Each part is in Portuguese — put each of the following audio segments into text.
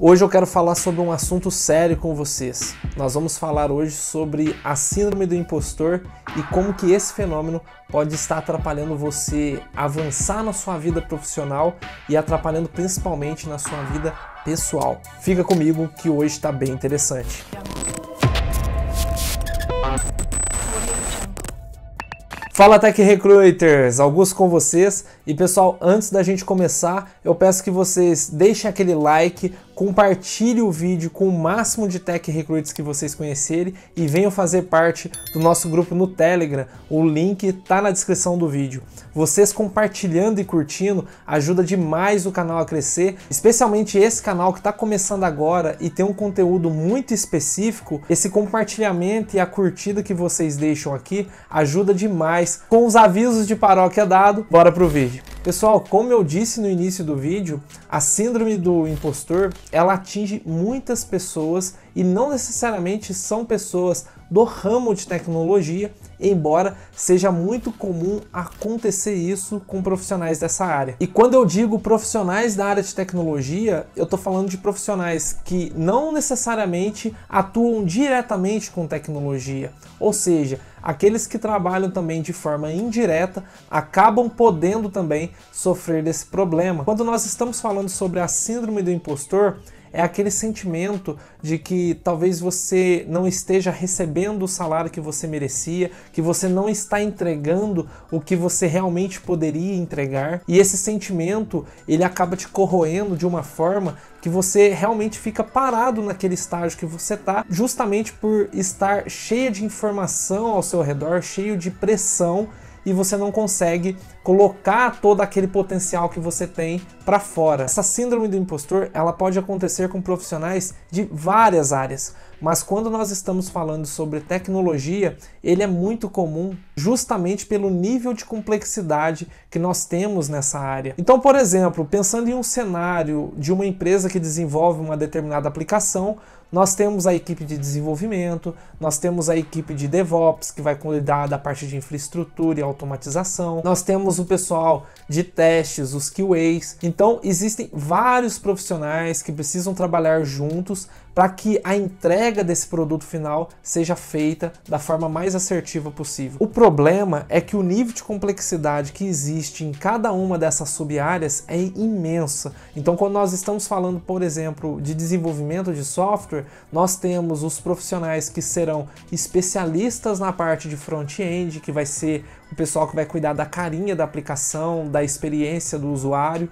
Hoje eu quero falar sobre um assunto sério com vocês. Nós vamos falar hoje sobre a síndrome do impostor e como que esse fenômeno pode estar atrapalhando você avançar na sua vida profissional e atrapalhando principalmente na sua vida pessoal. Fica comigo que hoje está bem interessante. Fala Tech Recruiters, Augusto com vocês. E pessoal, antes da gente começar, eu peço que vocês deixem aquele like, compartilhem o vídeo com o máximo de Tech Recruiters que vocês conhecerem e venham fazer parte do nosso grupo no Telegram. O link está na descrição do vídeo. Vocês compartilhando e curtindo ajuda demais o canal a crescer, especialmente esse canal que está começando agora e tem um conteúdo muito específico. Esse compartilhamento e a curtida que vocês deixam aqui ajuda demais. Com os avisos de paróquia dado, bora pro vídeo. Pessoal, como eu disse no início do vídeo, a síndrome do impostor, ela atinge muitas pessoas e não necessariamente são pessoas do ramo de tecnologia, embora seja muito comum acontecer isso com profissionais dessa área. E quando eu digo profissionais da área de tecnologia, eu estou falando de profissionais que não necessariamente atuam diretamente com tecnologia, ou seja, aqueles que trabalham também de forma indireta acabam podendo também sofrer desse problema. Quando nós estamos falando sobre a síndrome do impostor, é aquele sentimento de que talvez você não esteja recebendo o salário que você merecia, que você não está entregando o que você realmente poderia entregar. E esse sentimento, ele acaba te corroendo de uma forma que você realmente fica parado naquele estágio que você está, justamente por estar cheio de informação ao seu redor, cheio de pressão, e você não consegue colocar todo aquele potencial que você tem para fora. Essa síndrome do impostor, ela pode acontecer com profissionais de várias áreas, mas quando nós estamos falando sobre tecnologia, ele é muito comum justamente pelo nível de complexidade que nós temos nessa área. Então, por exemplo, pensando em um cenário de uma empresa que desenvolve uma determinada aplicação, nós temos a equipe de desenvolvimento, nós temos a equipe de DevOps, que vai cuidar da parte de infraestrutura e automatização, nós temos o pessoal de testes, os QAs. Então, existem vários profissionais que precisam trabalhar juntos para que a entrega desse produto final seja feita da forma mais assertiva possível. O problema é que o nível de complexidade que existe em cada uma dessas sub-áreas é imensa. Então, quando nós estamos falando, por exemplo, de desenvolvimento de software, nós temos os profissionais que serão especialistas na parte de front-end, que vai ser o pessoal que vai cuidar da carinha da aplicação, da experiência do usuário.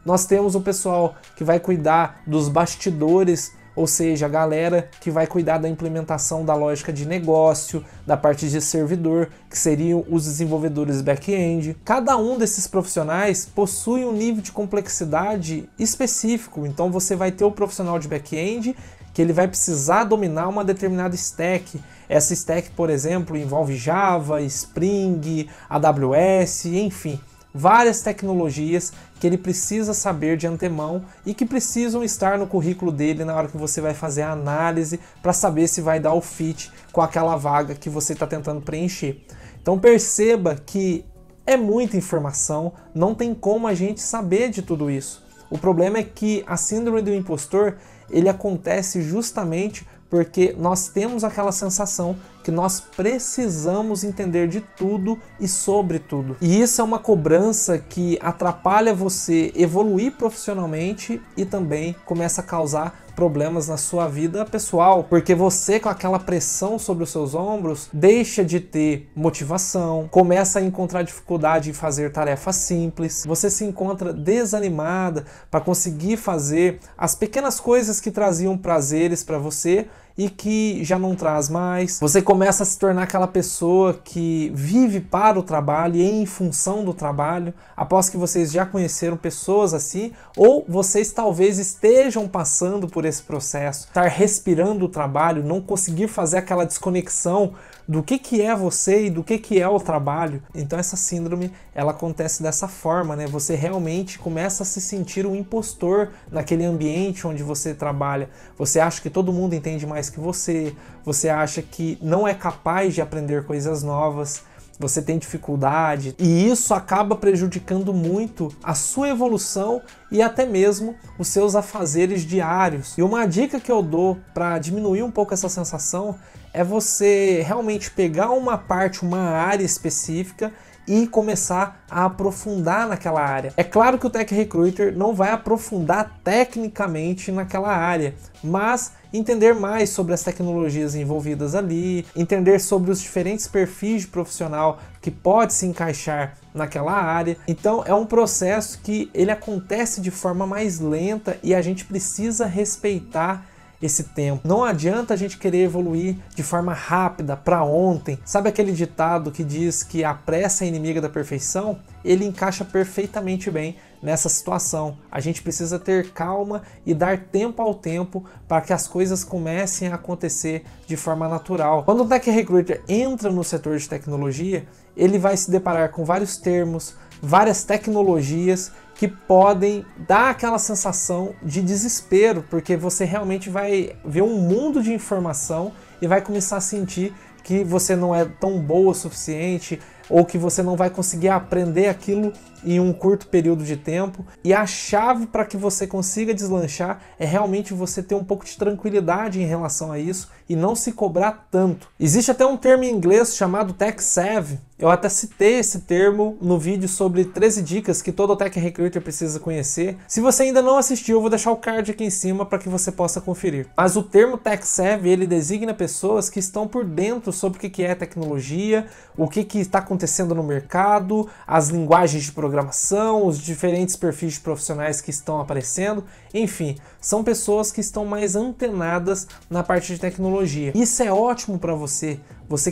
Nós temos o pessoal que vai cuidar dos bastidores, ou seja, a galera que vai cuidar da implementação da lógica de negócio, da parte de servidor, que seriam os desenvolvedores back-end. Cada um desses profissionais possui um nível de complexidade específico. Então você vai ter o profissional de back-end que ele vai precisar dominar uma determinada stack. Essa stack, por exemplo, envolve Java, Spring, AWS, enfim, várias tecnologias que ele precisa saber de antemão e que precisam estar no currículo dele na hora que você vai fazer a análise para saber se vai dar o fit com aquela vaga que você está tentando preencher. Então perceba que é muita informação, não tem como a gente saber de tudo isso. O problema é que a síndrome do impostor, ele acontece justamente porque nós temos aquela sensação que nós precisamos entender de tudo e sobre tudo. E isso é uma cobrança que atrapalha você evoluir profissionalmente e também começa a causar problemas na sua vida pessoal, porque você, com aquela pressão sobre os seus ombros, deixa de ter motivação, começa a encontrar dificuldade em fazer tarefas simples, você se encontra desanimada para conseguir fazer as pequenas coisas que traziam prazeres para você e que já não traz mais. Você começa a se tornar aquela pessoa que vive para o trabalho e em função do trabalho. Após que vocês já conheceram pessoas assim, ou vocês talvez estejam passando por esse processo, estar respirando o trabalho, não conseguir fazer aquela desconexão do que é você e do que é o trabalho. Então essa síndrome, ela acontece dessa forma, né? Você realmente começa a se sentir um impostor naquele ambiente onde você trabalha. Você acha que todo mundo entende mais que você acha que não é capaz de aprender coisas novas. você tem dificuldade, e isso acaba prejudicando muito a sua evolução e até mesmo os seus afazeres diários. E uma dica que eu dou para diminuir um pouco essa sensação é você realmente pegar uma parte, uma área específica e começar a aprofundar naquela área. É claro que o Tech Recruiter não vai aprofundar tecnicamente naquela área, mas entender mais sobre as tecnologias envolvidas ali, entender sobre os diferentes perfis de profissional que pode se encaixar naquela área. Então é um processo que ele acontece de forma mais lenta e a gente precisa respeitar esse tempo. Não adianta a gente querer evoluir de forma rápida, para ontem. Sabe aquele ditado que diz que a pressa é inimiga da perfeição? Ele encaixa perfeitamente bem nessa situação. A gente precisa ter calma e dar tempo ao tempo para que as coisas comecem a acontecer de forma natural. Quando o Tech Recruiter entra no setor de tecnologia, ele vai se deparar com vários termos, várias tecnologias que podem dar aquela sensação de desespero, porque você realmente vai ver um mundo de informação e vai começar a sentir que você não é tão boa o suficiente, ou que você não vai conseguir aprender aquilo em um curto período de tempo. E a chave para que você consiga deslanchar é realmente você ter um pouco de tranquilidade em relação a isso e não se cobrar tanto. Existe até um termo em inglês chamado Tech Savvy. Eu até citei esse termo no vídeo sobre 13 dicas que todo Tech Recruiter precisa conhecer. Se você ainda não assistiu, eu vou deixar o card aqui em cima para que você possa conferir. Mas o termo Tech Savvy, ele designa pessoas que estão por dentro sobre o que é tecnologia, o que está acontecendo no mercado, as linguagens de programação, os diferentes perfis de profissionais que estão aparecendo, enfim, são pessoas que estão mais antenadas na parte de tecnologia. Isso é ótimo para você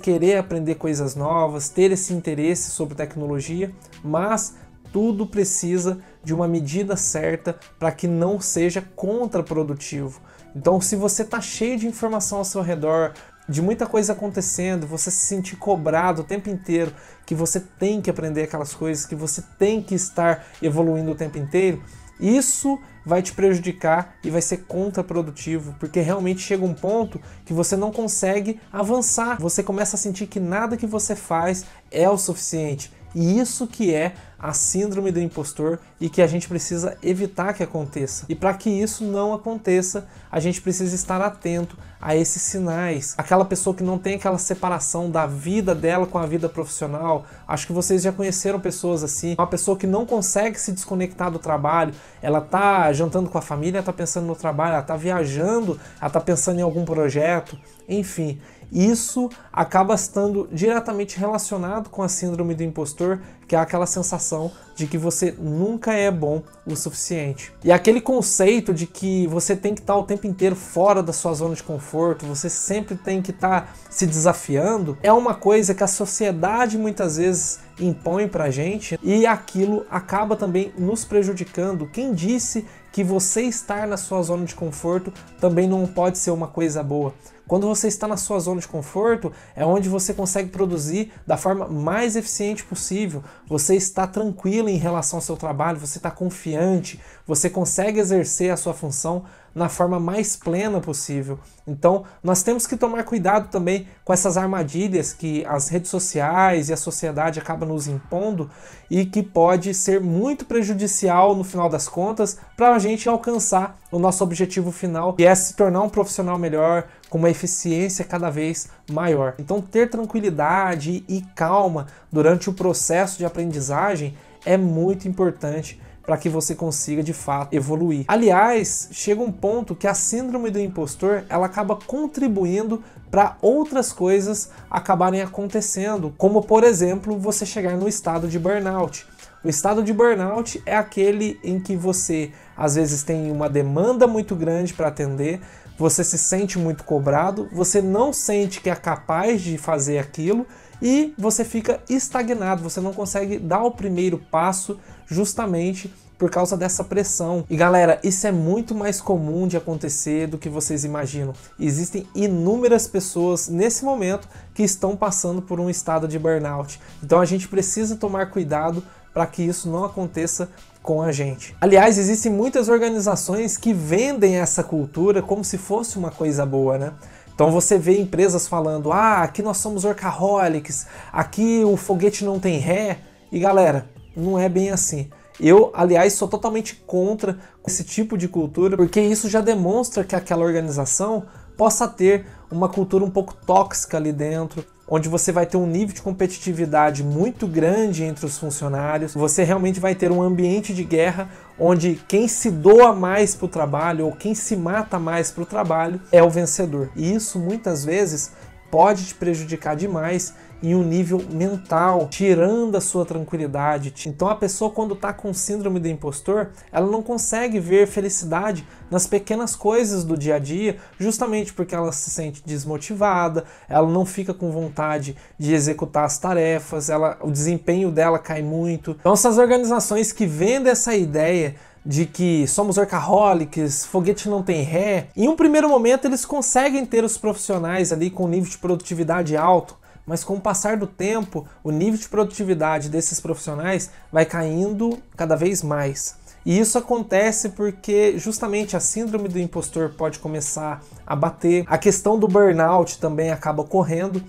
querer aprender coisas novas, ter esse interesse sobre tecnologia, mas tudo precisa de uma medida certa para que não seja contraprodutivo. Então, se você está cheio de informação ao seu redor, de muita coisa acontecendo, você se sentir cobrado o tempo inteiro, que você tem que aprender aquelas coisas, que você tem que estar evoluindo o tempo inteiro, isso vai te prejudicar e vai ser contraprodutivo, porque realmente chega um ponto que você não consegue avançar. Você começa a sentir que nada que você faz é o suficiente. E isso que é a síndrome do impostor e que a gente precisa evitar que aconteça. E para que isso não aconteça, a gente precisa estar atento a esses sinais. Aquela pessoa que não tem aquela separação da vida dela com a vida profissional, acho que vocês já conheceram pessoas assim, uma pessoa que não consegue se desconectar do trabalho, ela tá jantando com a família, ela tá pensando no trabalho, ela tá viajando, ela tá pensando em algum projeto, enfim. Isso acaba estando diretamente relacionado com a síndrome do impostor, que é aquela sensação de que você nunca é bom o suficiente. E aquele conceito de que você tem que estar o tempo inteiro fora da sua zona de conforto, você sempre tem que estar se desafiando, é uma coisa que a sociedade muitas vezes impõe pra gente e aquilo acaba também nos prejudicando. Quem disse que você estar na sua zona de conforto também não pode ser uma coisa boa? Quando você está na sua zona de conforto, é onde você consegue produzir da forma mais eficiente possível. Você está tranquilo em relação ao seu trabalho, você está confiante, você consegue exercer a sua função na forma mais plena possível. Então, nós temos que tomar cuidado também com essas armadilhas que as redes sociais e a sociedade acabam nos impondo e que pode ser muito prejudicial no final das contas para a gente alcançar o nosso objetivo final, que é se tornar um profissional melhor, com uma eficiência cada vez maior. Então, ter tranquilidade e calma durante o processo de aprendizagem é muito importante para que você consiga de fato evoluir. Aliás, chega um ponto que a síndrome do impostor ela acaba contribuindo para outras coisas acabarem acontecendo, como por exemplo, você chegar no estado de burnout. O estado de burnout é aquele em que você às vezes tem uma demanda muito grande para atender, você se sente muito cobrado, você não sente que é capaz de fazer aquilo e você fica estagnado, você não consegue dar o primeiro passo justamente por causa dessa pressão. E galera, isso é muito mais comum de acontecer do que vocês imaginam. Existem inúmeras pessoas nesse momento que estão passando por um estado de burnout. Então a gente precisa tomar cuidado para que isso não aconteça com a gente. Aliás, existem muitas organizações que vendem essa cultura como se fosse uma coisa boa, né? Então você vê empresas falando, ah, aqui nós somos workaholics, aqui o foguete não tem ré. E galera, não é bem assim. Eu, aliás, sou totalmente contra esse tipo de cultura, porque isso já demonstra que aquela organização possa ter uma cultura um pouco tóxica ali dentro, onde você vai ter um nível de competitividade muito grande entre os funcionários, você realmente vai ter um ambiente de guerra onde quem se doa mais para o trabalho ou quem se mata mais para o trabalho é o vencedor. E isso muitas vezes pode te prejudicar demais em um nível mental, tirando a sua tranquilidade. Então a pessoa, quando está com síndrome do impostor, ela não consegue ver felicidade nas pequenas coisas do dia a dia, justamente porque ela se sente desmotivada, ela não fica com vontade de executar as tarefas, o desempenho dela cai muito. Então essas organizações que vendem essa ideia de que somos workaholics, foguete não tem ré, em um primeiro momento eles conseguem ter os profissionais ali com nível de produtividade alto, mas com o passar do tempo, o nível de produtividade desses profissionais vai caindo cada vez mais. E isso acontece porque justamente a síndrome do impostor pode começar a bater, a questão do burnout também acaba ocorrendo,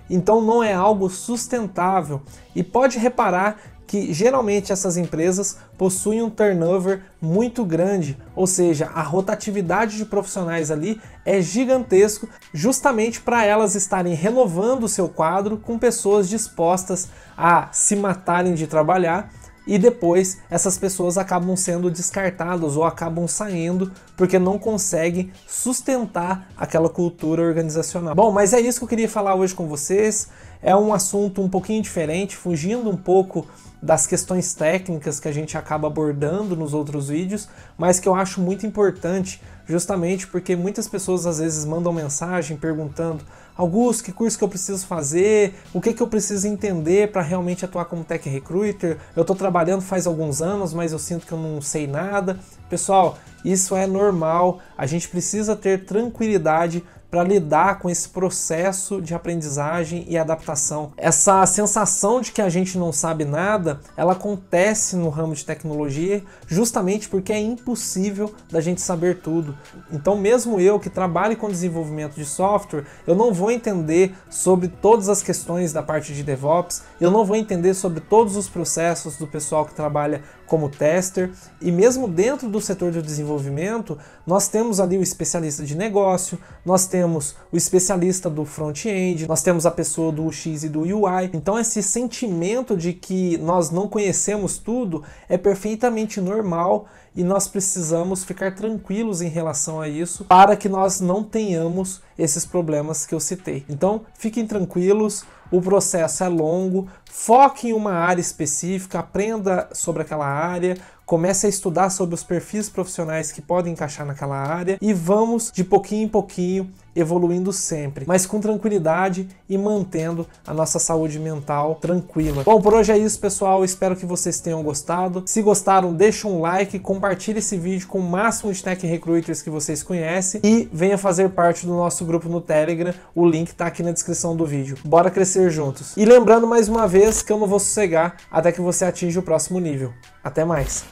então não é algo sustentável. E pode reparar que geralmente essas empresas possuem um turnover muito grande, ou seja, a rotatividade de profissionais ali é gigantesco, justamente para elas estarem renovando o seu quadro com pessoas dispostas a se matarem de trabalhar, e depois essas pessoas acabam sendo descartadas ou acabam saindo porque não conseguem sustentar aquela cultura organizacional. Bom, mas é isso que eu queria falar hoje com vocês. É um assunto um pouquinho diferente, fugindo um pouco das questões técnicas que a gente acaba abordando nos outros vídeos, mas que eu acho muito importante, justamente porque muitas pessoas às vezes mandam mensagem perguntando: Augusto, que curso que eu preciso fazer? O que eu preciso entender para realmente atuar como Tech Recruiter? Eu estou trabalhando faz alguns anos, mas eu sinto que eu não sei nada. Pessoal, isso é normal, a gente precisa ter tranquilidade para lidar com esse processo de aprendizagem e adaptação. Essa sensação de que a gente não sabe nada, ela acontece no ramo de tecnologia justamente porque é impossível da gente saber tudo. Então mesmo eu que trabalho com desenvolvimento de software, eu não vou entender sobre todas as questões da parte de DevOps, eu não vou entender sobre todos os processos do pessoal que trabalha como tester, e mesmo dentro do setor de desenvolvimento, nós temos ali o especialista de negócio, nós temos o especialista do front-end, nós temos a pessoa do UX e do UI. Então esse sentimento de que nós não conhecemos tudo é perfeitamente normal e nós precisamos ficar tranquilos em relação a isso para que nós não tenhamos esses problemas que eu citei. Então fiquem tranquilos, o processo é longo, foque em uma área específica, aprenda sobre aquela área, comece a estudar sobre os perfis profissionais que podem encaixar naquela área e vamos de pouquinho em pouquinho evoluindo sempre, mas com tranquilidade e mantendo a nossa saúde mental tranquila. Bom, por hoje é isso, pessoal. Espero que vocês tenham gostado. Se gostaram, deixa um like, compartilhe esse vídeo com o máximo de Tech Recruiters que vocês conhecem e venha fazer parte do nosso grupo no Telegram. O link tá aqui na descrição do vídeo. Bora crescer juntos. E lembrando mais uma vez que eu não vou sossegar até que você atinja o próximo nível. Até mais!